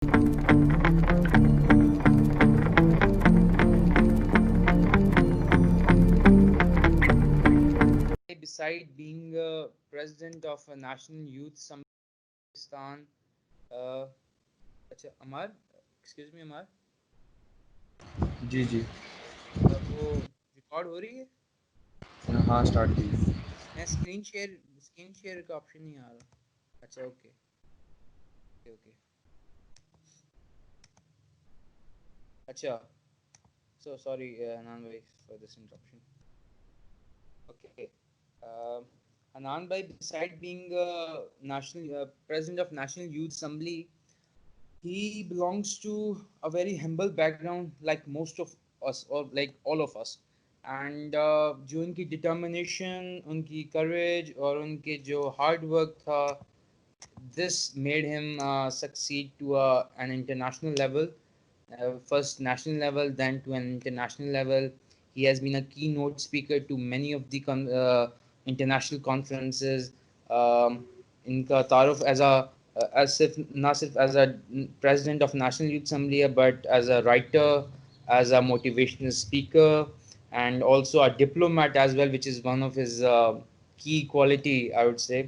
Beside being president of a National Youth Summit Pakistan, اچھا Ammar excuse me Ammar جی جی وہ record ہو رہی ہے؟ ہاں اسٹارٹ کیجیے. میں اسکرین شیئر کا آپشن نہیں آ رہا. اچھا اوکے اوکے. اچھا سو سوری حنان بھائی for this interruption. Okay Hanan بھائی beside being national president of National Youth Assembly, he belongs to a very humble background like most of us or like all of us. And جو ان کی determination, ان کی courage اور ان کے جو hard work تھا, this made ہم succeed to an international level. First national level, then to an international level. He has been a keynote speaker to many of the international conferences. ان کا تعارف نہ صرف as a president of National Youth Assembly but as a writer, as a motivational speaker, and also a diplomat as well, which is one of his key quality, I would say,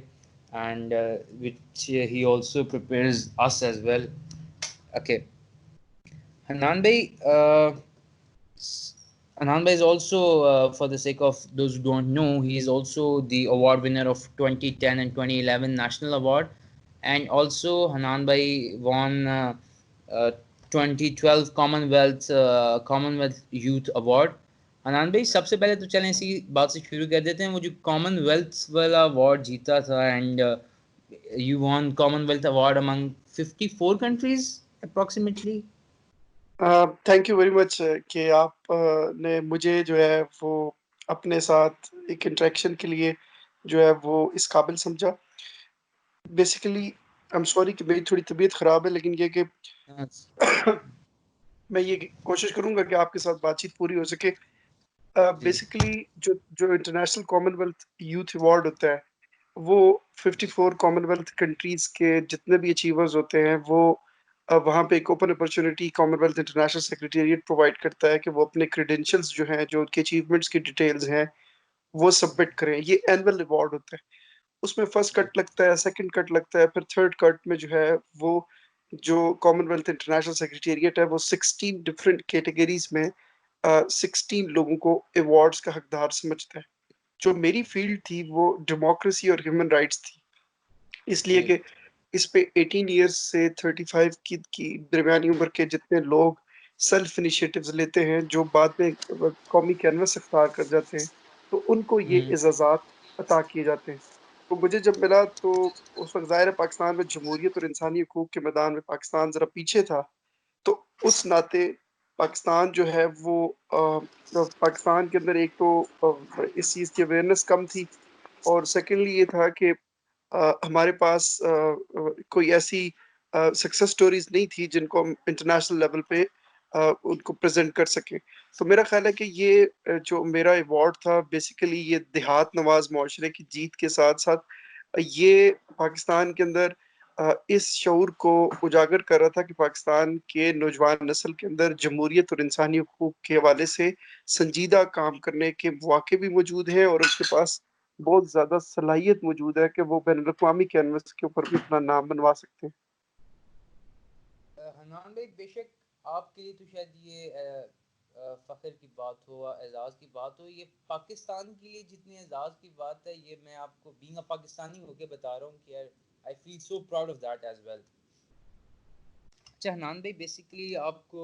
and which he also prepares us as well. Okay. Hanan Bhai, Anand Bhai is also, for the sake of those who don't know, he is also the award winner of 2010 and 2011 National Award, and also Hanan Bhai won 2012 Commonwealth Youth Award. Hanan بھائی سب سے پہلے تو چلیں اسی بات سے شروع کر دیتے ہیں, وہ جو کامن ویلتھ والا اوارڈ جیتا تھا, and you won Commonwealth award among 54 countries approximately. Thank you very much کہ آپ نے مجھے جو ہے وہ اپنے ساتھ ایک انٹریکشن کے لیے جو ہے وہ اس قابل سمجھا. بیسیکلی آئی ایم سوری کہ میری تھوڑی طبیعت خراب ہے, لیکن یہ کہ میں یہ کوشش کروں گا کہ آپ کے ساتھ بات چیت پوری ہو سکے. بیسیکلی جو international common wealth youth award ہوتا ہے وہ 54 کامن ویلتھ کنٹریز کے جتنے بھی اچیورز ہوتے ہیں وہ وہاں پہ ایک open opportunity common wealth international secretariat provide کرتا ہے کہ وہ اپنے کریڈینشلز جو ہیں, جو ان کے اچیومنٹس کی ڈیٹیلز ہیں, وہ سبمٹ کریں. یہ اینول ایوارڈ ہوتا ہے. اس میں فرسٹ کٹ لگتا ہے, سیکنڈ کٹ لگتا ہے, پھر تھرڈ کٹ میں جو ہے وہ جو کامن ویلتھ انٹرنیشنل سیکریٹریٹ ہے وہ 16 ڈفرینٹ کیٹیگریز میں 16 لوگوں کو ایوارڈز کا حقدار سمجھتا ہے. جو میری فیلڈ تھی وہ ڈیموکریسی اور ہیومن رائٹس تھی, اس لیے کہ اس پہ 18 ایئرس سے 35 کی درمیانی عمر کے جتنے لوگ سیلف انیشیٹوز لیتے ہیں جو بعد میں قومی کینوس اختیار کر جاتے ہیں, تو ان کو یہ اعزازات عطا کیے جاتے ہیں. تو مجھے جب ملا تو اس وقت ظاہر ہے پاکستان میں جمہوریت اور انسانی حقوق کے میدان میں پاکستان ذرا پیچھے تھا, تو اس ناطے پاکستان جو ہے وہ پاکستان کے اندر ایک تو اس چیز کی اویئرنیس کم تھی, اور سیکنڈلی یہ تھا کہ ہمارے پاس کوئی ایسی سکسیس سٹوریز نہیں تھی جن کو ہم انٹرنیشنل لیول پہ ان کو پریزنٹ کر سکیں. تو میرا خیال ہے کہ یہ جو میرا ایوارڈ تھا بیسیکلی یہ دیہات نواز معاشرے کی جیت کے ساتھ ساتھ یہ پاکستان کے اندر اس شعور کو اجاگر کر رہا تھا کہ پاکستان کے نوجوان نسل کے اندر جمہوریت اور انسانی حقوق کے حوالے سے سنجیدہ کام کرنے کے مواقع بھی موجود ہیں, اور اس کے پاس بہت زیادہ صلاحیت موجود ہے کہ وہ بین الاقوامی کینوس کے اوپر بھی اپنا نام بنوا سکتے ہیں. حنان بھائی بے شک آپ کے لیے تو شاید یہ فخر کی بات ہو, اعزاز کی بات ہو, یہ پاکستان کے لیے جتنی اعزاز کی بات ہے یہ میں آپ کو بینگ اے پاکستانی ہو کے بتا رہا ہوں کہ I feel so proud of that as well. اچھا حنان بھائی بیسکلی آپ کو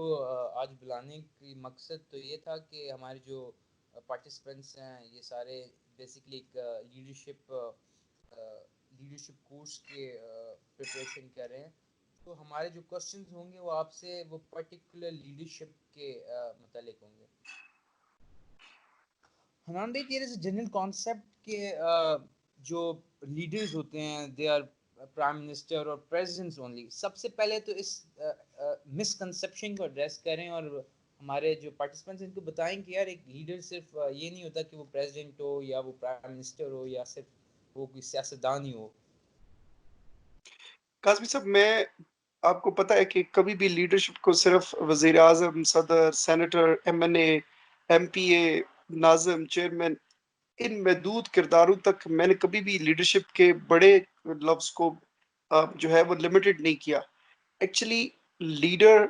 آج بلانے کی مقصد تو یہ تھا کہ ہمارے جو پارٹیسپینٹس ہیں یہ سارے بیسکلی ایک لیڈرشپ کورس کے پریپریشن کر رہے ہیں, تو ہمارے جو کوسچنز ہوں گے وہ آپ سے وہ پرٹیکولر لیڈرشپ کے متعلق ہوں گے. حنان بھائی دیر از اے جنرل کانسیپٹ کہ جو لیڈرز ہوتے ہیں دے آر پرائم منسٹر اور پریزیڈنٹس اونلی. سب سے پہلے تو اس مسکنسیپشن کو ایڈریس کریں اور ہمارے جو پارٹیسپینٹس ان کو بتائیں کہ یار ایک لیڈر صرف یہ نہیں ہوتا کہ وہ پریزیڈنٹ ہو یا وہ پرائم منسٹر ہو یا صرف وہ کوئی سیاستدان ہی ہو. قاسمی صاحب, میں آپ کو پتہ ہے کہ کبھی بھی لیڈرشپ کو صرف وزیر اعظم، صدر، سینیٹر، ایم پی اے، ناظم، چیئرمین، ان محدود کرداروں تک میں نے کبھی بھی لیڈرشپ کے بڑے لفظ کو جو ہے وہ لمیٹڈ نہیں کیا. ایکچولی لیڈر،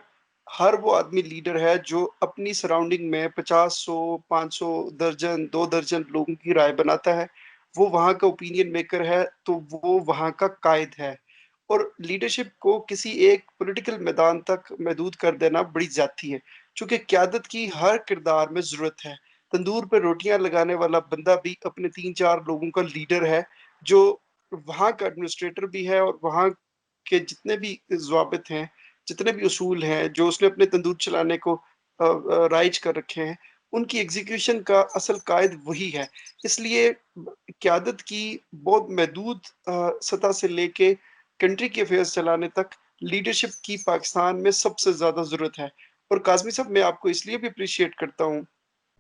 ہر وہ آدمی لیڈر ہے جو اپنی سراؤنڈنگ میں 50، 100، 500، درجن، 2 درجن لوگوں کی رائے بناتا ہے. وہ وہاں کا اوپینین میکر ہے، تو وہ وہاں کا قائد ہے. اور لیڈرشپ کو کسی ایک پولیٹیکل میدان تک محدود کر دینا بڑی زیادتی ہے، چونکہ قیادت کی ہر کردار میں ضرورت ہے. تندور پہ روٹیاں لگانے والا بندہ بھی اپنے 3 4 لوگوں کا لیڈر ہے، جو وہاں کا ایڈمنسٹریٹر بھی ہے، اور وہاں کے جتنے بھی ضوابط ہیں، جتنے بھی اصول ہیں جو اس نے اپنے تندور چلانے کو رائج کر رکھے ہیں، ان کی ایگزیکیوشن کا اصل قائد وہی ہے. اس لیے قیادت کی بہت محدود سطح سے لے کے کنٹری کے افیئرز چلانے تک لیڈرشپ کی پاکستان میں سب سے زیادہ ضرورت ہے. اور کاظمی صاحب، میں آپ کو اس لیے بھی اپریشیٹ کرتا ہوں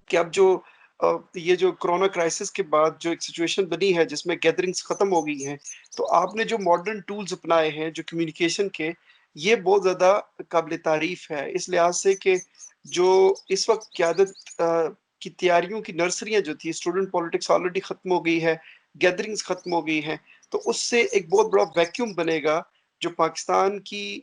کہ اب جو یہ جو کرونا کرائسس کے بعد جو ایک سچویشن بنی ہے جس میں گیدرنگز ختم ہو گئی ہیں، تو آپ نے جو ماڈرن ٹولز اپنائے ہیں جو کمیونیکیشن کے، یہ بہت زیادہ قابل تعریف ہے، اس لحاظ سے کہ جو اس وقت قیادت کی تیاریوں کی نرسریاں جو تھی، اسٹوڈنٹ پالیٹکس آلریڈی ختم ہو گئی ہے، گیدرنگز ختم ہو گئی ہیں، تو اس سے ایک بہت بڑا ویکیوم بنے گا. جو پاکستان کی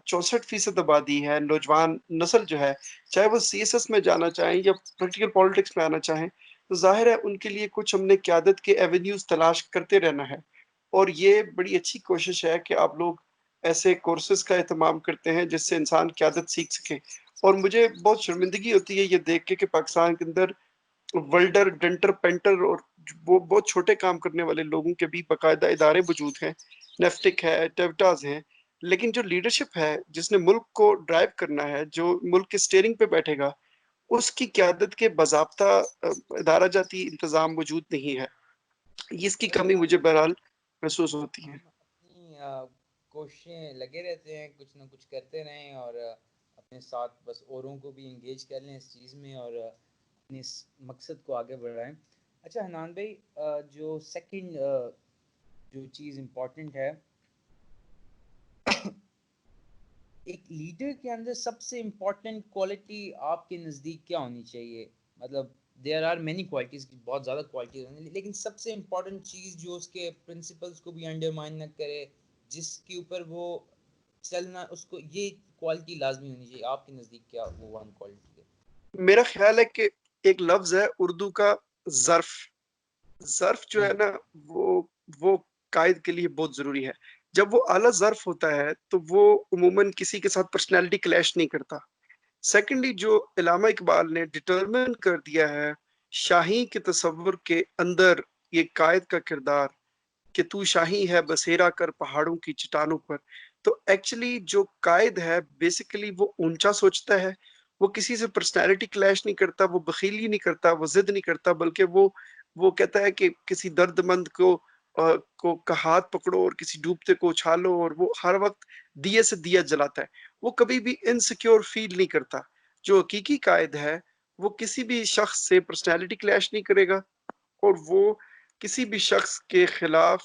64% آبادی ہے، نوجوان نسل جو ہے، چاہے وہ سی ایس ایس میں جانا چاہیں یا پولیٹیکل پالیٹکس میں آنا چاہیں، تو ظاہر ہے ان کے لیے کچھ ہم نے قیادت کے ایونیوز تلاش کرتے رہنا ہے. اور یہ بڑی اچھی کوشش ہے کہ آپ لوگ ایسے کورسز کا اہتمام کرتے ہیں جس سے انسان قیادت سیکھ سکے. اور مجھے بہت شرمندگی ہوتی ہے یہ دیکھ کے کہ پاکستان کے اندر ولڈر، ڈنٹر، پینٹر اور وہ بہت چھوٹے کام کرنے والے لوگوں کے بھی باقاعدہ ادارے موجود ہیں، نیفٹک ہے، ٹیوٹاز ہیں، لیکن جو لیڈرشپ ہے جس نے ملک کو ڈرائیو کرنا ہے، جو ملک کے سٹیئرنگ پہ بیٹھے گا، اس کی قیادت کے باضابطہ ادارہ جاتی انتظام موجود نہیں ہے. اس کی بھائی کمی مجھے بہرحال محسوس ہوتی ہے. ہم اپنی کوششیں لگے رہتے ہیں، کچھ نہ کچھ کرتے رہیں، اور اپنے ساتھ بس اوروں کو بھی انگیج کر لیں اس چیز میں، اور اپنے اس مقصد کو آگے بڑھائیں. اچھا حنان بھائی، جو سیکنڈ جو چیز امپورٹنٹ ہے، ایک لیڈر کے اندر سب سے امپورٹنٹ کوالٹی آپ کے نزدیک کیا ہونی چاہیے؟ مطلب دیر آر مینی کوالٹیز، بہت زیادہ کوالٹیز ہوں، لیکن سب سے امپورٹنٹ چیز جو اس کے پرنسپلس کو بھی انڈرمائن نہ کرے، جس کے اوپر وہ چلنا، اس کو یہ کوالٹی لازمی ہونی چاہیے آپ کے نزدیک، کیا وہ ون کوالٹی ہے؟ میرا خیال ہے کہ ایک لفظ ہے اردو کا، ظرف. ظرف جو ہے جی نا، وہ قائد کے لیے بہت ضروری ہے. جب وہ اعلیٰ ظرف ہوتا ہے تو وہ عموماً کسی کے ساتھ پرسنالٹی کلیش نہیں کرتا. سیکنڈلی، جو علامہ اقبال نے ڈٹرمن کر دیا ہے شاہی کے تصور کے اندر یہ قائد کا کردار، کہ تو شاہی ہے بسیرا کر پہاڑوں کی چٹانوں پر، تو ایکچولی جو قائد ہے بیسیکلی وہ اونچا سوچتا ہے، وہ کسی سے پرسنالٹی کلیش نہیں کرتا، وہ بخیلی نہیں کرتا، وہ ضد نہیں کرتا، بلکہ وہ کہتا ہے کہ کسی درد مند کو کا ہاتھ پکڑو اور کسی ڈوبتے کو اچھالو، اور وہ ہر وقت دیے سے دیا جلاتا ہے. وہ کبھی بھی انسیکیور فیل نہیں کرتا. جو حقیقی قائد ہے وہ کسی بھی شخص سے پرسنالٹی کلیش نہیں کرے گا، اور وہ کسی بھی شخص کے خلاف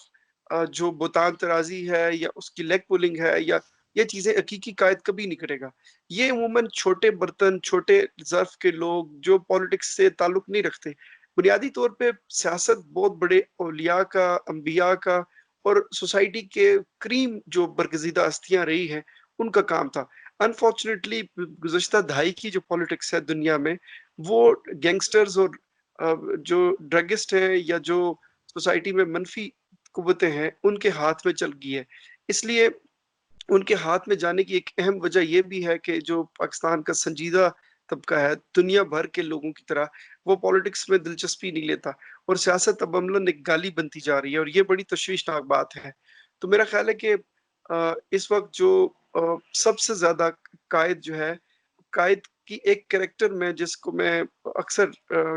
جو بہتان ترازی ہے یا اس کی لیگ پولنگ ہے یا یہ چیزیں حقیقی قائد کبھی نہیں کرے گا. یہ عموماً چھوٹے برتن، چھوٹے ظرف کے لوگ جو پالیٹکس سے تعلق نہیں رکھتے، بنیادی طور پہ سیاست بہت بڑے اولیاء کا، انبیاء کا اور سوسائٹی کے کریم جو برگزیدہ ہستیاں رہی ہیں ان کا کام تھا. انفارچونیٹلی گزشتہ دہائی کی جو پالیٹکس ہے دنیا میں، وہ گینگسٹرز اور جو ڈرگسٹ ہیں یا جو سوسائٹی میں منفی قوتیں ہیں ان کے ہاتھ میں چل گئی ہے. اس لیے ان کے ہاتھ میں جانے کی ایک اہم وجہ یہ بھی ہے کہ جو پاکستان کا سنجیدہ طبقہ ہے، دنیا بھر کے لوگوں کی طرح وہ پالیٹکس میں دلچسپی نہیں لیتا، اور سیاست اب عملاً ایک گالی بنتی جا رہی ہے، اور یہ بڑی تشویشناک بات ہے. تو میرا خیال ہے کہ اس وقت جو سب سے زیادہ قائد جو ہے، قائد کی ایک کریکٹر میں جس کو میں اکثر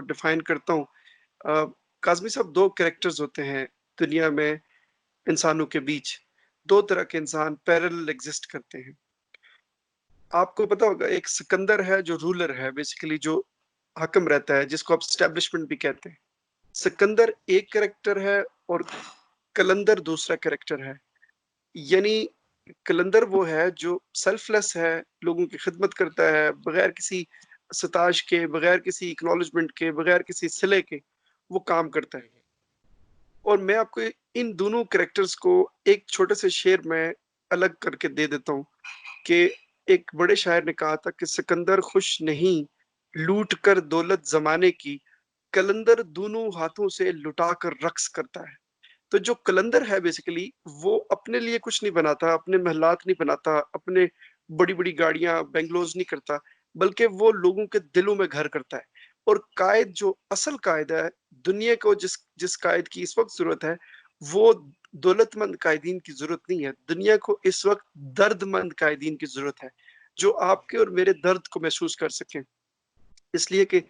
ڈیفائن کرتا ہوں، کاظمی صاحب، 2 کریکٹرز ہوتے ہیں دنیا میں. انسانوں کے بیچ 2 طرح کے انسان پیرل ایگزسٹ کرتے ہیں. آپ کو پتا ہوگا، ایک سکندر ہے جو رولر ہے، بیسیکلی جو حکم رہتا ہے، جس کو آپ اسٹیبلشمنٹ بھی کہتے ہیں. سکندر ایک کریکٹر ہے اور کلندر دوسرا کریکٹر ہے. یعنی کلندر وہ ہے جو سیلف لیس ہے، لوگوں کی خدمت کرتا ہے بغیر کسی ستاش کے، بغیر کسی اکنالجمنٹ کے، بغیر کسی صلے کے، وہ کام کرتا ہے۔ اور میں آپ کو ان دونوں کریکٹرز کو ایک چھوٹے سے شعر میں الگ کر کے دے دیتا ہوں کہ ایک بڑے شاعر نے کہا تھا کہ سکندر خوش نہیں لوٹ کر دولت زمانے کی، کلندر دونوں ہاتھوں سے لٹا کر رقص کرتا ہے۔ تو جو کلندر ہے بیسیکلی وہ اپنے لیے کچھ نہیں بناتا، اپنے محلات نہیں بناتا، اپنے بڑی بڑی گاڑیاں بنگلوز نہیں کرتا، بلکہ وہ لوگوں کے دلوں میں گھر کرتا ہے۔ اور قائد جو اصل قائد ہے دنیا کو، جس قائد کی اس وقت ضرورت ہے، وہ دولت مند قائدین کی ضرورت نہیں ہے، دنیا کو اس وقت درد مند قائدین کی ضرورت ہے جو آپ کے اور میرے درد کو محسوس کر سکیں۔ اس لیے کہ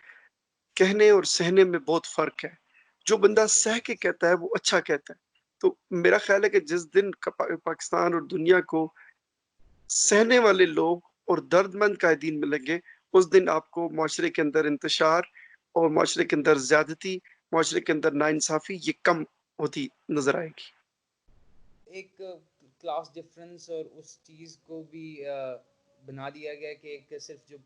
کہنے اور سہنے میں بہت فرق ہے، جو بندہ سہ کے کہتا ہے وہ اچھا کہتا ہے۔ تو میرا خیال ہے کہ جس دن پاکستان اور دنیا کو سہنے والے لوگ اور درد مند قائدین ملیں گے، اس دن آپ کو معاشرے کے اندر انتشار اور معاشرے کے اندر زیادتی، معاشرے کے اندر ناانصافی یہ کم ہوتی نظر آئے گی۔ ایک کلاس ڈفرنس اور اس چیز کو بھی بنا دیا گیا کہ ایک صرف جو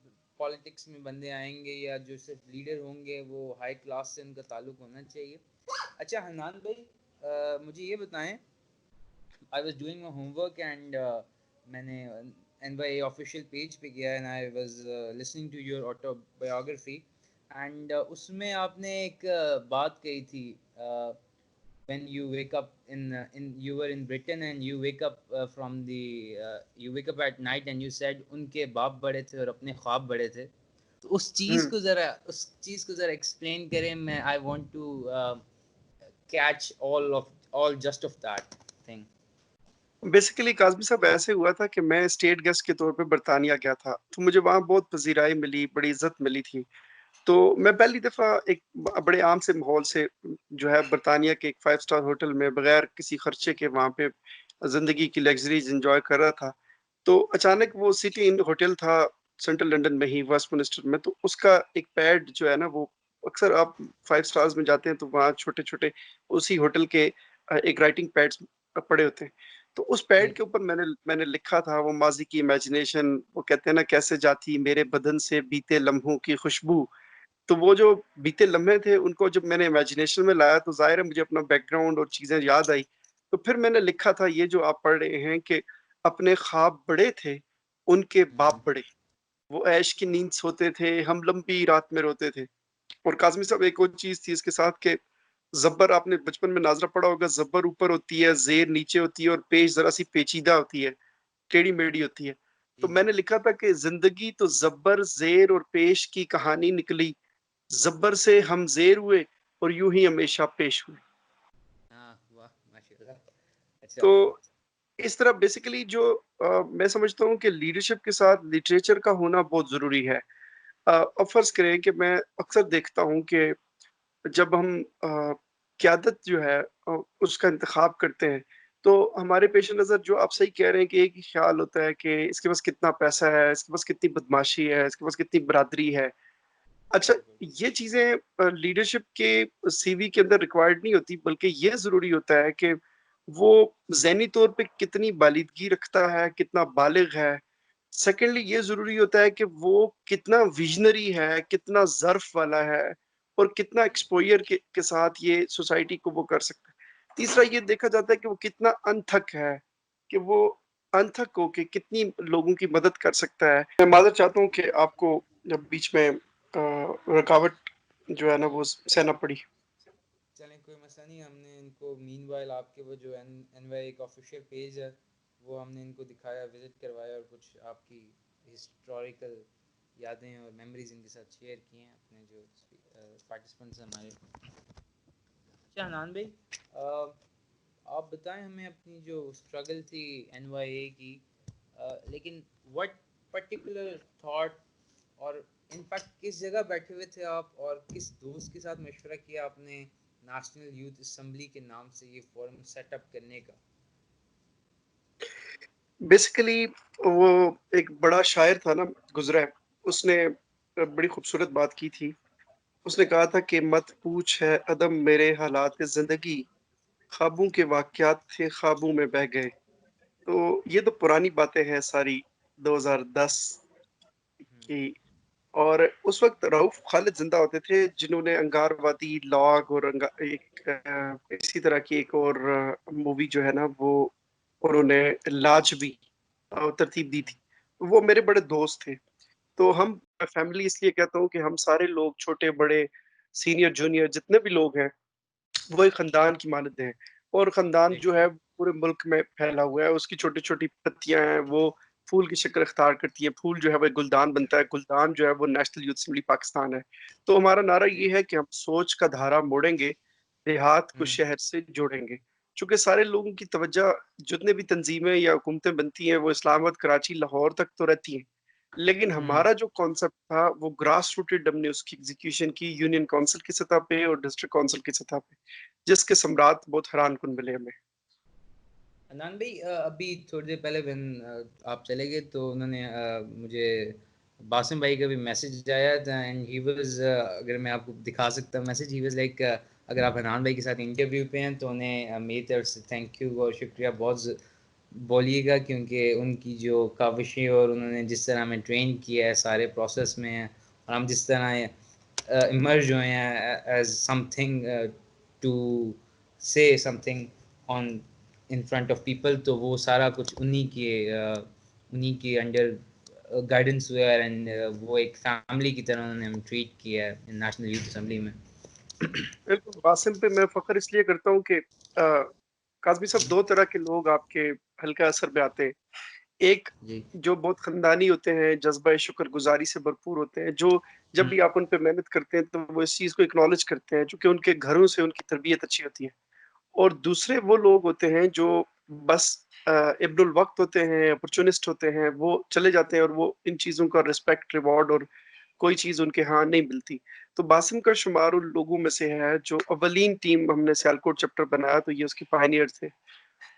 پالیٹکس میں بندے آئیں گے یا جو صرف لیڈر ہوں گے وہ ہائی کلاس سے ان کا تعلق ہونا چاہیے۔ اچھا حنان بھائی، مجھے یہ بتائیں، I was doing my homework and میں نے NYA آفیشیل پیج پہ گیا and I was listening to your autobiography, and اس میں آپ نے ایک بات کہی تھی when you wake up you were in Britain and you wake up you wake up at night and you said ان کے باپ بڑے تھے اور اپنے خواب بڑے تھے۔ تو اس چیز کو ذرا ایکسپلین کریں، میں I want to catch all just of that thing۔ Basically Kazmi صاحب ایسے ہوا تھا کہ میں اسٹیٹ گیسٹ کے طور پہ برطانیہ گیا تھا، تو مجھے وہاں بہت پذیرائی ملی، بڑی عزت ملی تھی۔ تو میں پہلی دفعہ ایک بڑے عام سے ماحول سے جو ہے برطانیہ کے ایک 5 اسٹار ہوٹل میں بغیر کسی خرچے کے وہاں پہ زندگی کی لیگزریز انجوائے کر رہا تھا۔ تو اچانک وہ سٹی ان ہوٹل تھا سینٹرل لنڈن میں ہی، ویسٹ منسٹر میں، تو اس کا ایک پیڈ جو ہے نا، وہ اکثر آپ 5 اسٹارز میں جاتے ہیں تو وہاں چھوٹے چھوٹے اسی ہوٹل کے ایک رائٹنگ پیڈز پڑے ہوتے ہیں۔ تو اس پیڈ کے اوپر میں نے لکھا تھا وہ ماضی کی امیجنیشن، وہ کہتے ہیں نا کیسے جاتی میرے بدن سے بیتے لمحوں کی خوشبو۔ تو وہ جو بیتے لمحے تھے ان کو جب میں نے امیجنیشن میں لایا تو ظاہر ہے مجھے اپنا بیک گراؤنڈ اور چیزیں یاد آئی۔ تو پھر میں نے لکھا تھا یہ جو آپ پڑھ رہے ہیں کہ اپنے خواب بڑے تھے ان کے باپ بڑے، وہ عیش کی نیند سوتے تھے ہم لمبی رات میں روتے تھے۔ اور کاظمی صاحب ایک اور چیز تھی اس کے ساتھ کہ زبر، آپ نے بچپن میں ناظرہ پڑھا ہوگا، زبر اوپر ہوتی ہے، زیر نیچے ہوتی ہے اور پیش ذرا سی پیچیدہ ہوتی ہے، ٹیڑھی میڑھی ہوتی ہے۔ تو میں نے لکھا تھا کہ زندگی تو زبر زیر اور پیش کی کہانی نکلی، زبر سے ہم زیر ہوئے اور یوں ہی ہمیشہ پیش ہوئے۔ تو اس طرح بیسیکلی جو میں سمجھتا ہوں کہ لیڈرشپ کے ساتھ لٹریچر کا ہونا بہت ضروری ہے۔ اب فرض کریں کہ میں اکثر دیکھتا ہوں کہ جب ہم قیادت جو ہے اس کا انتخاب کرتے ہیں تو ہمارے پیش نظر جو آپ صحیح کہہ رہے ہیں کہ ایک ہی خیال ہوتا ہے کہ اس کے پاس کتنا پیسہ ہے، اس کے پاس کتنی بدماشی ہے، اس کے پاس کتنی برادری ہے۔ اچھا، یہ چیزیں لیڈرشپ کے سی وی کے اندر ریکوائرڈ نہیں ہوتی، بلکہ یہ ضروری ہوتا ہے کہ وہ ذہنی طور پہ کتنی بالیدگی رکھتا ہے، کتنا بالغ ہے۔ سیکنڈلی یہ ضروری ہوتا ہے کہ وہ کتنا ویژنری ہے، کتنا ظرف والا ہے اور کتنا ایکسپوئر کے ساتھ یہ سوسائٹی کو وہ کر سکتا ہے۔ تیسرا یہ دیکھا جاتا ہے کہ وہ کتنا انتھک ہے، کہ وہ انتھک ہو کہ کتنی لوگوں کی مدد کر سکتا ہے۔ میں معذرت چاہتا ہوں کہ آپ کو جب بیچ میں رکاوٹ جو ہے نا وہ سہنا پڑی۔ چلیں کوئی مسئلہ نہیں، ہم نے ان کو مین وائل آپ کے وہ جو NYA کا آفیشیل پیج ہے وہ ہم نے ان کو دکھایا، وزٹ کروایا اور کچھ آپ کی ہسٹوریکل یادیں اور میموریز ان کے ساتھ شیئر کی ہیں اپنے جو پارٹیسپینٹس ہیں ہمارے۔ اچھا حنان بھائی، آپ بتائیں ہمیں اپنی جو اسٹرگل تھی NYA کی، لیکن وٹ پرٹیکولر تھاٹ اور انفیکٹ کس جگہ بیٹھے ہوئے تھے آپ اور کس دوست کے ساتھ مشورہ کیا آپ نے نیشنل یوتھ اسمبلی کے نام سے یہ فورم سیٹ اپ کرنے کا؟ بیسیکلی وہ ایک بڑا شاعر تھا نا گزرا ہے، اس نے بڑی خوبصورت بات کی تھی۔ اس نے کہا تھا کہ مت پوچھ ہے عدم میرے حالات زندگی، خوابوں کے واقعات تھے خوابوں میں بہ گئے۔ تو یہ تو پرانی باتیں ہیں ساری 2010 کی. اور اس وقت رؤف خالد زندہ ہوتے تھے جنہوں نے انگار وادی، لاگ اور اسی طرح کی ایک اور مووی جو ہے نا وہ انہوں نے لاج بھی ترتیب دی تھی. وہ میرے بڑے دوست تھے. تو ہم فیملی اس لیے کہتا ہوں کہ ہم سارے لوگ چھوٹے بڑے سینئر جونیئر جتنے بھی لوگ ہیں وہ ایک خاندان کی مانند ہیں. اور خاندان جو ہے پورے ملک میں پھیلا ہوا ہے. اس کی چھوٹی چھوٹی پتیاں ہیں وہ پھول کی شکل اختیار کرتی ہیں. پھول جو ہے وہ ایک گلدان بنتا ہے. گلدان جو ہے وہ نیشنل یوتھ اسمبلی پاکستان ہے. تو ہمارا نعرہ یہ ہے کہ ہم سوچ کا دھارا موڑیں گے، دیہات کو شہر سے جوڑیں گے. چونکہ سارے لوگوں کی توجہ جتنے بھی تنظیمیں یا حکومتیں بنتی ہیں وہ اسلام آباد، کراچی، لاہور تک تو رہتی ہیں. لیکن ہمارا جو کانسیپٹ تھا وہ گراس روٹڈ، ہم نے اس کی ایگزیکیوشن کی یونین کونسل کی سطح پہ اور ڈسٹرکٹ کونسل کی سطح پہ، جس کے ثمرات بہت حیران کن ملے ہمیں. عدنان بھائی ابھی تھوڑی دیر پہلے آپ چلے گئے تو انہوں نے مجھے باسم بھائی کا بھی میسج آیا تھا اینڈ ہی واز، اگر میں آپ کو دکھا سکتا ہوں میسج، ہی واز لائک اگر آپ عدنان بھائی کے ساتھ انٹرویو پہ ہیں تو انہیں میری طرف سے تھینک یو اور شکریہ بہت بولیے گا، کیونکہ ان کی جو کاوشیں اور انہوں نے جس طرح ہمیں ٹرین کیا ہے سارے پروسیس میں، اور ہم جس طرح ایمرج ہوئے ہیں ایز سم تھنگ ٹو سے some thing on in front of people, تو وہ سارا کچھ انہی کے انڈر گائیڈنس ہوا ہے. اینڈ وہ ایک فیملی کی طرح انہوں نے ہم ٹریٹ کیا ہے نیشنل یوتھ اسمبلی میں. بالکل باسم پہ میں فخر اس لیے کرتا ہوں کہ قاسمی صاحب دو طرح کے لوگ آپ کے حلقہ اثر میں آتے ہیں. ایک جی جو بہت خاندانی ہوتے ہیں، جذبہ شکر گزاری سے بھرپور ہوتے ہیں، جو جب بھی آپ ان پہ محنت کرتے ہیں تو وہ اس چیز کو اکنالج کرتے ہیں چونکہ ان کے گھروں سے ان کی تربیت اچھی ہوتی ہے. اور دوسرے وہ لوگ ہوتے ہیں جو بس ابن الوقت ہوتے ہیں، اپرچونسٹ ہوتے ہیں، وہ چلے جاتے ہیں اور وہ ان چیزوں کا رسپیکٹ، ریوارڈ اور کوئی چیز ان کے ہاں نہیں ملتی. تو باسم کا شمار ان لوگوں میں سے ہے جو اولین ٹیم ہم نے سیالکوٹ چیپٹر بنایا تو یہ اس کی پائنیئر تھے.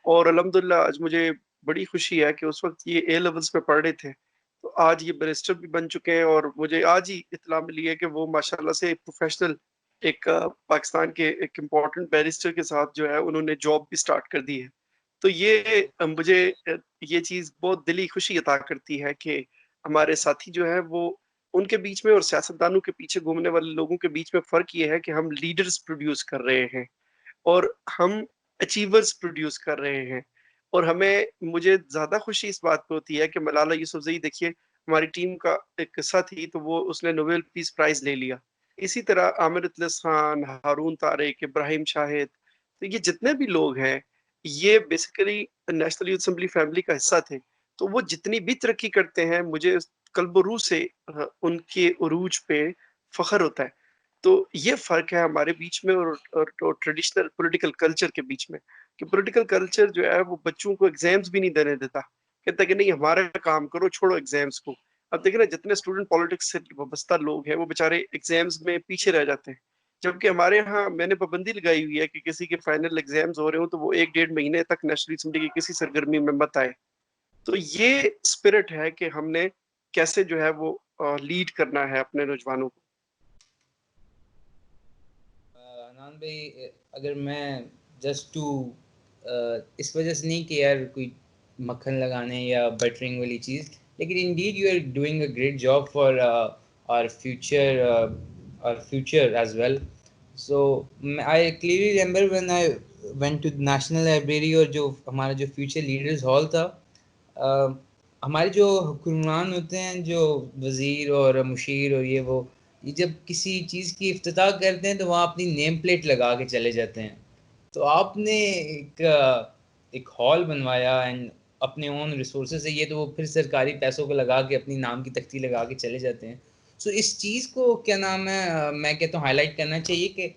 اور الحمدللہ آج مجھے بڑی خوشی ہے کہ اس وقت یہ اے لیولز میں پڑھ رہے تھے تو آج یہ بیرسٹر بھی بن چکے ہیں. اور مجھے آج ہی اطلاع ملی ہے کہ وہ ماشاءاللہ سے ایک پروفیشنل، ایک پاکستان کے ایک امپورٹنٹ بیرسٹر کے ساتھ جو ہے انہوں نے جاب بھی سٹارٹ کر دی ہے. تو یہ مجھے یہ چیز بہت دلی خوشی عطا کرتی ہے کہ ہمارے ساتھی جو ہے وہ ان کے بیچ میں اور سیاستدانوں کے پیچھے گھومنے والے لوگوں کے بیچ میں فرق یہ ہے کہ ہم لیڈرز پروڈیوس کر رہے ہیں اور ہم اچیورز پروڈیوس کر رہے ہیں. اور مجھے زیادہ خوشی اس بات پہ ہوتی ہے کہ ملالہ یوسفزئی دیکھیے ہماری ٹیم کا ایک قصہ تھی تو وہ اس نے نوبل پیس پرائز لے لیا. اسی طرح عامر اطلس خان، ہارون طارق، ابراہیم شاہد، تو یہ جتنے بھی لوگ ہیں یہ basically national youth assembly family کا حصہ تھے. تو وہ جتنی بھی ترقی کرتے ہیں مجھے قلب و روح سے ان کے عروج پہ فخر ہوتا ہے. تو یہ فرق ہے ہمارے بیچ میں اور ٹریڈیشنل پولیٹیکل کلچر کے بیچ میں کہ پولیٹیکل کلچر جو ہے وہ بچوں کو ایگزامز بھی نہیں دینے دیتا، کہتا ہے کہ نہیں ہمارا کام کرو، چھوڑو ایگزامز کو. اب دیکھیں نا جتنے اسٹوڈنٹ پالیٹکس سے وابستہ لوگ ہیں وہ بیچارے ایگزامز میں پیچھے رہ جاتے ہیں، جبکہ ہمارے ہاں میں نے پابندی لگائی ہوئی ہے کہ کسی کے فائنل ایگزامز ہو رہے ہوں تو وہ 1-1.5 مہینے تک نیشنل اسمبلی کی کسی سرگرمی میں مت آئے. تو یہ اسپرٹ ہے کہ ہم نے کیسے جو ہے وہ لیڈ کرنا ہے اپنے نوجوانوں کو. عدنان بھائی اگر میں جسٹ ٹو اس وجہ سے نہیں کہ یار کوئی مکھن لگانے یا بٹرنگ والی چیز، لیکن indeed you are doing a great job for our future as well. So I clearly remember when I went to national library, اور جو ہمارا جو فیوچر لیڈرز ہال تھا، ہمارے جو حکمران ہوتے ہیں، جو وزیر اور مشیر اور یہ جب کسی چیز کی افتتاح کرتے ہیں تو وہاں اپنی نیم پلیٹ لگا کے چلے جاتے ہیں. تو آپ نے ایک ہال بنوایا اینڈ اپنے اون ریسورسز سے، یہ تو وہ پھر سرکاری پیسوں کو لگا کے اپنی نام کی تختی لگا کے چلے جاتے ہیں. سو اس چیز کو کیا نام ہے میں کہتا ہوں ہائی لائٹ کرنا چاہیے کہ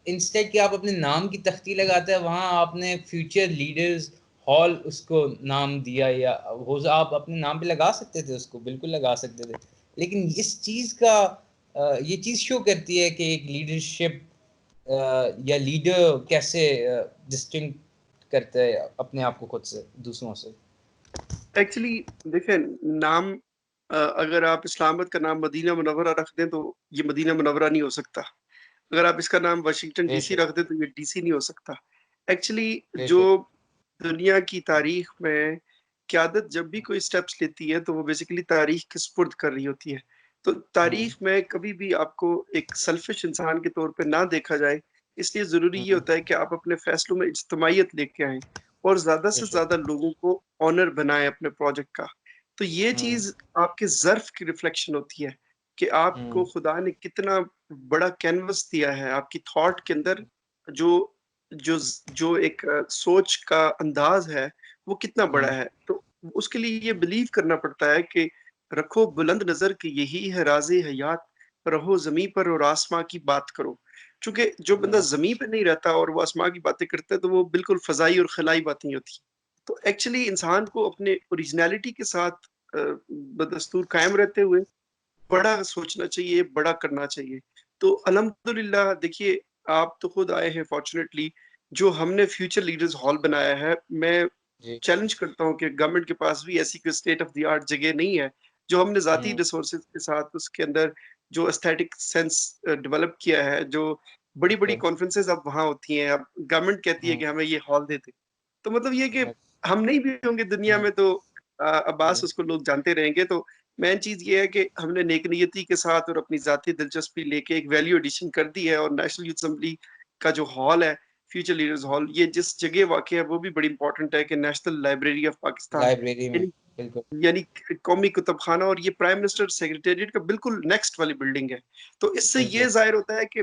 انسٹیڈ کہ آپ اپنے نام کی تختی لگاتے ہیں وہاں آپ نے فیوچر لیڈرز ہال اس کو نام دیا، یا آپ اپنے نام پہ لگا سکتے تھے، اس کو بالکل لگا سکتے تھے. لیکن اس چیز کا یہ چیز شو کرتی ہے کہ ایک لیڈرشپ یا لیڈر کیسے ڈسٹنکٹ کرتا ہے اپنے آپ کو خود سے دوسروں سے. ایکچولی دیکھیں نام اگر آپ اسلام آباد کا نام مدینہ منورہ رکھ دیں تو یہ مدینہ منورہ نہیں ہو سکتا. اگر آپ اس کا نام واشنگٹن بے ڈی سی شک رکھ دیں تو یہ ڈی سی نہیں ہو سکتا. ایکچولی بے جو شک دنیا کی تاریخ میں قیادت جب بھی کوئی سٹیپس لیتی ہے تو وہ بیسیکلی تاریخ کے سپرد کر رہی ہوتی ہے. تو تاریخ میں کبھی بھی آپ کو ایک سیلفش انسان کے طور پہ نہ دیکھا جائے، اس لیے ضروری یہ ہوتا ہے کہ آپ اپنے فیصلوں میں اجتماعیت لے کے آئیں اور زیادہ سے زیادہ لوگوں کو آنر بنائیں اپنے پروجیکٹ کا. تو یہ چیز آپ کے ظرف کی ریفلیکشن ہوتی ہے کہ آپ کو خدا نے کتنا بڑا کینوس دیا ہے آپ کی تھاٹ کے اندر. جو جو جو ایک سوچ کا انداز ہے وہ کتنا بڑا ہے. تو اس کے لیے یہ بلیو کرنا پڑتا ہے کہ رکھو بلند نظر کہ یہی ہے راز حیات، رہو زمیں پر اور آسماں کی بات کرو. چونکہ جو بندہ زمین پہ نہیں رہتا اور وہ آسماں کی باتیں کرتا ہے تو وہ بالکل فضائی اور خلائی باتیں ہوتی ہیں. تو ایکچولی انسان کو اپنے اوریجنلٹی کے ساتھ بدستور قائم رہتے ہوئے بڑا سوچنا چاہیے، بڑا کرنا چاہیے. تو الحمدللہ دیکھیے آپ تو خود آئے ہیں فارچونیٹلی، جو ہم نے فیوچر لیڈرز ہال بنایا ہے. میں چیلنج کرتا ہوں کہ گورنمنٹ کے پاس بھی ایسی کوئی اسٹیٹ آف دی آرٹ جگہ نہیں ہے جو ہم نے ذاتی ریسورسز کے ساتھ اس کے اندر جو اسٹیٹک سینس ڈیولپ کیا ہے. جو بڑی بڑی کانفرنسز اب وہاں ہوتی ہیں، اب گورنمنٹ کہتی ہے کہ ہمیں یہ ہال دے دیں. تو مطلب یہ کہ ہم نہیں بھی ہوں گے دنیا میں تو عباس اس کو لوگ جانتے رہیں گے. تو مین چیز یہ ہے کہ ہم نے نیک نیتی کے ساتھ اور اپنی ذاتی دلچسپی لے کے ایک ویلیو ایڈیشن کر دی ہے. اور نیشنل یوتھ اسمبلی کا جو ہال ہے فیوچر لیڈرز ہال، یہ جس جگہ واقع ہے وہ بھی بڑی امپورٹنٹ ہے کہ national library of Pakistan library میں بالکل یعنی قومی کتب خانہ، اور یہ پرائم منسٹر سیکریٹریٹ کا بالکل نیکسٹ والی بلڈنگ ہے. تو اس سے یہ ظاہر ہوتا ہے کہ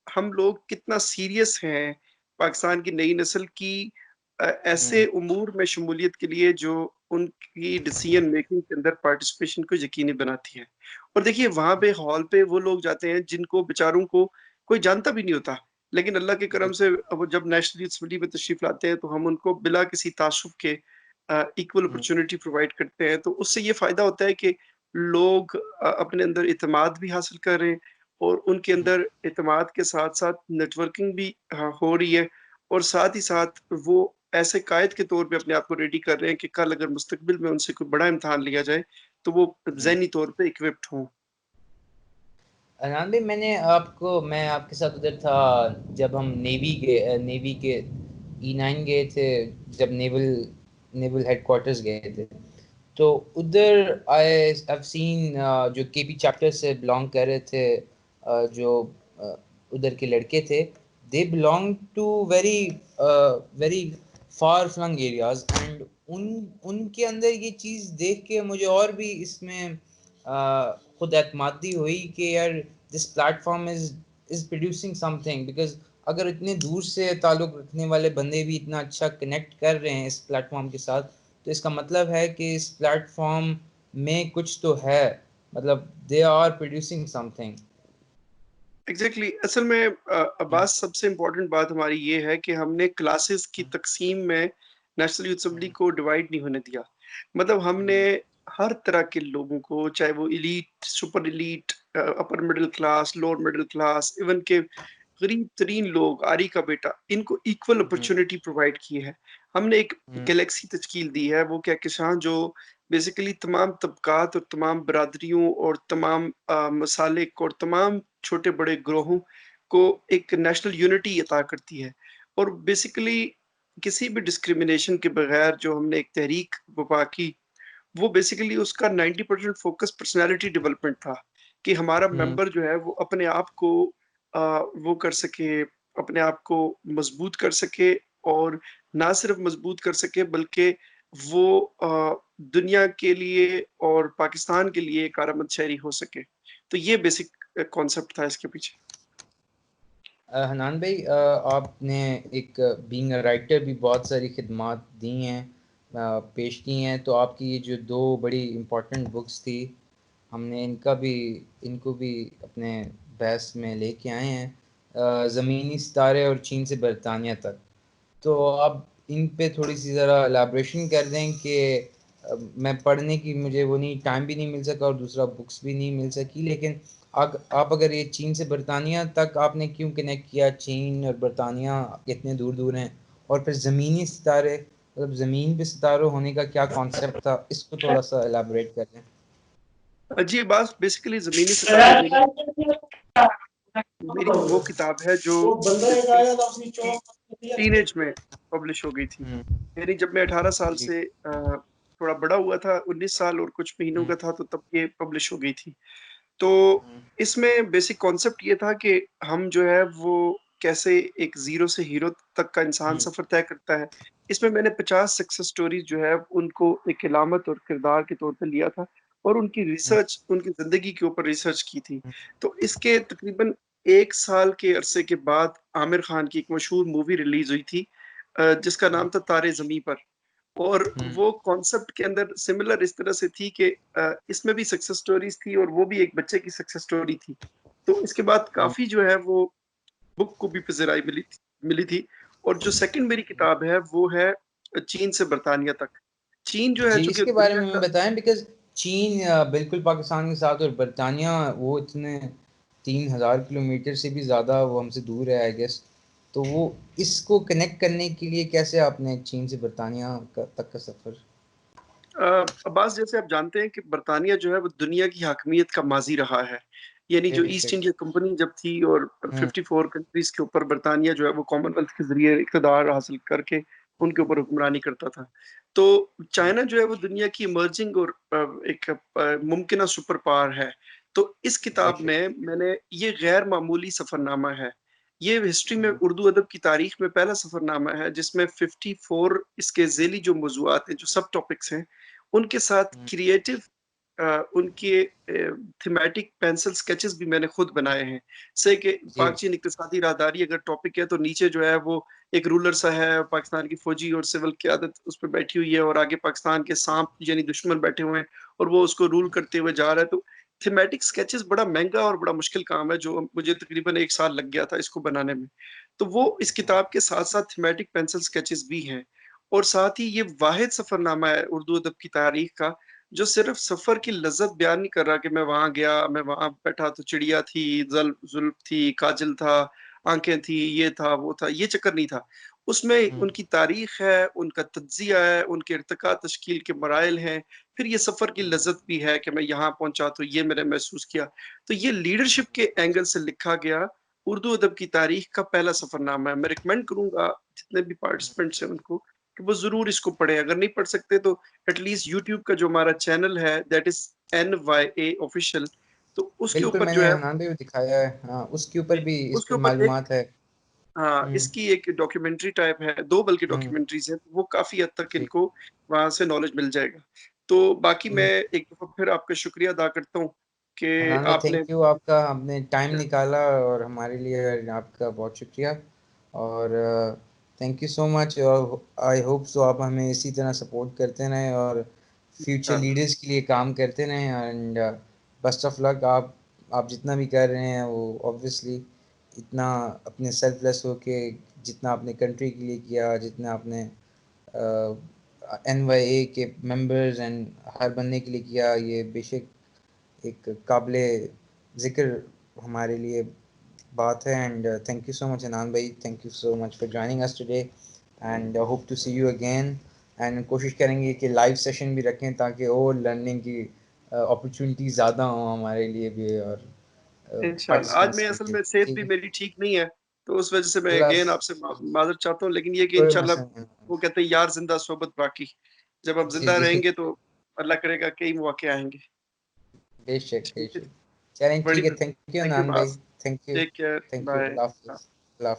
ہم لوگ کتنا سیریس ہیں پاکستان کی نئی نسل کی ایسے امور میں شمولیت کے لیے جو ان کی ڈیسیژن میکنگ کے اندر پارٹیسپیشن کو یقینی بناتی ہے. اور دیکھیے وہاں پہ ہال پہ وہ لوگ جاتے ہیں جن کو بیچاروں کو کوئی جانتا بھی نہیں ہوتا، لیکن اللہ کے کرم سے وہ جب نیشنل یوتھ اسمبلی میں تشریف لاتے ہیں تو ہم ان کو بلا کسی تعصب کے ایکول اپرچونٹی پرووائڈ کرتے ہیں. تو اس سے یہ فائدہ ہوتا ہے کہ لوگ اپنے اندر اعتماد بھی حاصل کر رہے ہیں اور ان کے اندر اعتماد کے ساتھ ساتھ نیٹ ورکنگ بھی ہو رہی ہے، اور ساتھ ہی ساتھ وہ ایسے قائد کے طور پہ اپنے آپ کو ریڈی کر رہے ہیں کہ کل اگر مستقبل میں ان سے کوئی بڑا امتحان لیا جائے تو وہ ذہنی طور پہ اکوپڈ ہوں. انان بھائی میں آپ کے ساتھ ادھر تھا جب ہم نیوی کے E9 گئے تھے، جب نیول ہیڈ کوارٹرز گئے تھے. تو ادھر I've seen جو KP چیپٹر سے بلانگ کر رہے تھے، جو ادھر کے لڑکے تھے، they belong to very far flung areas and ان کے اندر یہ چیز دیکھ کے مجھے اور بھی اس میں خود اعتمادی ہوئی کہ یار this platform is producing something. Because اگر اتنے دور سے تعلق رکھنے والے بندے بھی اتنا اچھا کنیکٹ کر رہے ہیں اس پلیٹ فارم کے ساتھ، تو اس کا مطلب ہے کہ اس پلیٹ فارم میں کچھ تو ہے، مطلب they are producing something. Exactly. اصل میں عباس سب سے امپورٹنٹ بات ہماری یہ ہے کہ ہم نے کلاسز کی تقسیم میں نیشنل یوتھ اسمبلی کو ڈیوائڈ نہیں ہونے دیا. مطلب ہم نے ہر طرح کے لوگوں کو، چاہے وہ elite, super elite, upper middle class, lower middle class, even کہ غریب ترین لوگ، آری کا بیٹا، ان کو ایکول اپرچونٹی پرووائڈ کی ہے. ہم نے ایک گلیکسی تشکیل دی ہے، وہ کہکشاں جو بیسیکلی تمام طبقات اور تمام برادریوں اور تمام مسالک اور تمام چھوٹے بڑے گروہوں کو ایک نیشنل یونٹی عطا کرتی ہے. اور بیسیکلی کسی بھی ڈسکریمنیشن کے بغیر جو ہم نے ایک تحریک وفا کی، وہ بیسیکلی اس کا 90% فوکس پرسنالٹی ڈیولپمنٹ تھا کہ ہمارا ممبر جو ہے وہ اپنے آپ کو وہ کر سکے، اپنے آپ کو مضبوط کر سکے، اور نہ صرف مضبوط کر سکے بلکہ وہ دنیا کے لیے اور پاکستان کے لیے کارآمد شہری ہو سکے. تو یہ بیسک کانسیپٹ تھا اس کے پیچھے. حنان بھائی، آپ نے ایک بینگ اے رائٹر بھی بہت ساری خدمات دی ہیں، پیش کی ہیں. تو آپ کی یہ جو 2 بڑی امپورٹنٹ بکس تھی، ہم نے ان کو بھی اپنے بحث میں لے کے آئے ہیں، زمینی ستارے اور چین سے برطانیہ تک. تو آپ ان پہ تھوڑی سی ذرا الیبریشن کر دیں کہ میں پڑھنے کی مجھے وہ نہیں، ٹائم بھی نہیں مل سکا اور دوسرا بکس بھی نہیں مل سکی. لیکن آپ اگر یہ چین سے برطانیہ تک آپ نے کیوں کنیکٹ کیا، چین اور برطانیہ کتنے دور دور ہیں، اور پھر زمینی ستارے، مطلب زمین پہ ستاروں ہونے کا کیا کانسیپٹ تھا، اس کو تھوڑا سا الیبوریٹ کر دیں. جی بات بیسیکلی زمینی ستارے میری وہ کتاب ہے جو بیسیکلی ٹین ایج میں پبلش ہو گئی تھی. ہوں، یعنی جب میں 18 سال جی، سے تھوڑا بڑا ہوا تھا، 19 سال اور کچھ مہینوں ہوں، کا تھا، تو تب یہ پبلش ہو گئی تھی. تو ہوں، اس میں بیسک کانسیپٹ یہ تھا کہ ہم جو ہے وہ کیسے ایک زیرو سے ہیرو تک کا انسان ہوں، سفر طے کرتا ہے. اس میں نے 50 سکسیس سٹوریز جو ہے ان کو ایک علامت اور کردار کے طور پہ لیا تھا اور ان کی ہوں، ریسرچ، ان کی زندگی کے اوپر ریسرچ کی تھی. ہوں، تو اس کے تقریباً 1 سال کے عرصے کے بعد عامر خان کی ایک مشہور مووی ریلیز ہوئی تھی جس کا نام تھا تارے زمیں پر. اور ہوں، وہ کانسیپٹ کے اندر سملر اس طرح سے تھی کہ اس میں بھی سکسیس سٹوریز تھی اور وہ بھی ایک بچے کی سکسیس سٹوری تھی. تو اس کے بعد ہوں، کافی جو ہے وہ بک کو بھی پذیرائی ملی تھی. اور جو سیکنڈ میری کتاب ہے وہ ہے چین سے برطانیہ تک. چین جو ہے جی، اس چونکہ کے بارے دنیا میں کا ہمیں بتائیں، بیکاز چین بالکل پاکستان کے ساتھ، اور برطانیہ وہ اتنے 3000 کلومیٹر سے بھی زیادہ وہ ہم سے دور ہے آئی گیس. تو وہ اس کو کنیکٹ کرنے کے لیے کیسے آپ نے چین سے برطانیہ تک کا سفر؟ عباس، جیسے آپ جانتے ہیں کہ برطانیہ جو ہے وہ دنیا کی حاکمیت کا ماضی رہا ہے. یعنی جو بے ایسٹ شک. انڈیا کمپنی جب تھی اور ہوں، 54 کنٹریز کے اوپر برطانیہ جو ہے وہ کامن ویلتھ کے ذریعے اقتدار حاصل کر کے ان کے اوپر حکمرانی کرتا تھا. تو ہوں، چائنا جو ہے وہ دنیا کی ایمرجنگ اور ایک ممکنہ سپر پاور ہے. تو اس بے کتاب شک. میں نے یہ غیر معمولی سفر نامہ ہے. یہ ہسٹری میں ہوں، اردو ادب کی تاریخ میں پہلا سفر نامہ ہے جس میں 54 اس کے ذیلی جو موضوعات ہیں، جو سب ٹاپکس ہیں، ان کے ساتھ ہوں، کریٹو ان کے تھیمیٹک پینسل سکیچز بھی میں نے خود بنائے ہیں. سے کہ جی، پاک چین اقتصادی راہداری اگر ٹاپک ہے تو نیچے جو ہے وہ ایک رولر سا ہے، پاکستان کی فوجی اور سول قیادت اس پہ بیٹھی ہوئی ہے، اور آگے پاکستان کے سانپ یعنی دشمن بیٹھے ہوئے ہیں اور وہ اس کو رول کرتے ہوئے جا رہا ہے. تو تھیمیٹک سکیچز بڑا مہنگا اور بڑا مشکل کام ہے جو مجھے تقریباً 1 سال لگ گیا تھا اس کو بنانے میں. تو وہ اس کتاب کے ساتھ ساتھ تھیمیٹک پینسل سکیچز بھی ہیں. اور ساتھ ہی یہ واحد سفر نامہ ہے اردو ادب کی تاریخ کا جو صرف سفر کی لذت بیان نہیں کر رہا کہ میں وہاں گیا، میں وہاں بیٹھا تو چڑیا تھی، زلف تھی، کاجل تھا، آنکھیں تھی، یہ تھا وہ تھا. یہ چکر نہیں تھا. اس میں ہوں، ان کی تاریخ ہے، ان کا تجزیہ ہے، ان کے ارتقاء تشکیل کے مراحل ہیں، پھر یہ سفر کی لذت بھی ہے کہ میں یہاں پہنچا تو یہ میں نے محسوس کیا. تو یہ لیڈرشپ کے اینگل سے لکھا گیا اردو ادب کی تاریخ کا پہلا سفر نامہ ہے. میں ریکمینڈ کروں گا جتنے بھی پارٹیسپینٹس ہیں ان کو کہ وہ ضرور اس کو پڑھیں. اگر نہیں پڑھ سکتے تو ایٹ لیسٹ یوٹیوب کا جو ہمارا چینل ہے دیٹ از NYA آفیشیل، تو اس کے بالکل اوپر میں جو نے ہے حنان بھی دکھایا ہے. ہاں، اس کے اوپر بھی اس اس کے پہ اوپر ایک معلومات ہے. ہاں ہوں، اس کی ایک ڈاکیومنٹری ٹائپ ہے، 2 بلکہ ہوں، ڈاکیومنٹریز ہیں، وہ کافی حد تک ان ٹھیک. کو وہاں سے نالج مل جائے گا. تو باقی ہوں، میں ایک دفعہ پھر آپ کا شکریہ ادا کرتا ہوں کہ حنان بھائی آپ نے تھینک یو، آپ کا آپ نے ٹائم نکالا اور ہمارے لیے آپ کا بہت شکریہ. اور تھینک یو سو مچ. اور آئی ہوپ سو آپ ہمیں اسی طرح سپورٹ کرتے رہیں اور فیوچر انشاءاللہ لیڈرز کے لیے کام کرتے رہیں. اینڈ بیسٹ آف لک. آپ جتنا بھی کر رہے ہیں وہ اوبویسلی اتنا اپنے سیلف لیس ہو کے جتنا آپ نے کنٹری کے لیے کیا، جتنا آپ نے NYA کے ممبرز اینڈ ہر بندے کے لیے کیا، یہ بے شک ایک قابل ذکر ہمارے لیے بات ہے. And thank you so much Hannan بھائی، thank you so much for joining us today. And hope to see you again. And کوشش کریں گے کہ لائیو سیشن بھی رکھیں تاکہ اور لرننگ کی اپرچونیٹیز زیادہ ہوں ہمارے لیے بھی اور انشاءاللہ. آج پارٹیسپینٹس میں کے اصل لیے. میں صحت ٹھیک بھی ہے، میری ٹھیک نہیں ہے تو اس وجہ سے میں اللہ اگین آپ سے معذرت چاہتا ہوں، لیکن یہ کہ کوئی انشاءاللہ مسئلہ نہیں. وہ کہتے ہیں یار زندہ صحبت باقی. جب ہم جی زندہ جی، رہیں گے تو اللہ کرے گا کئی مواقع آئیں گے. بے شک بے ٹھیک ہے، شک. چلیں بڑی ٹھیک ہے. Thank you thank you Hanan بھائی. Boss. Thank you. Take care, thank you. Bye. اللہ حافظ.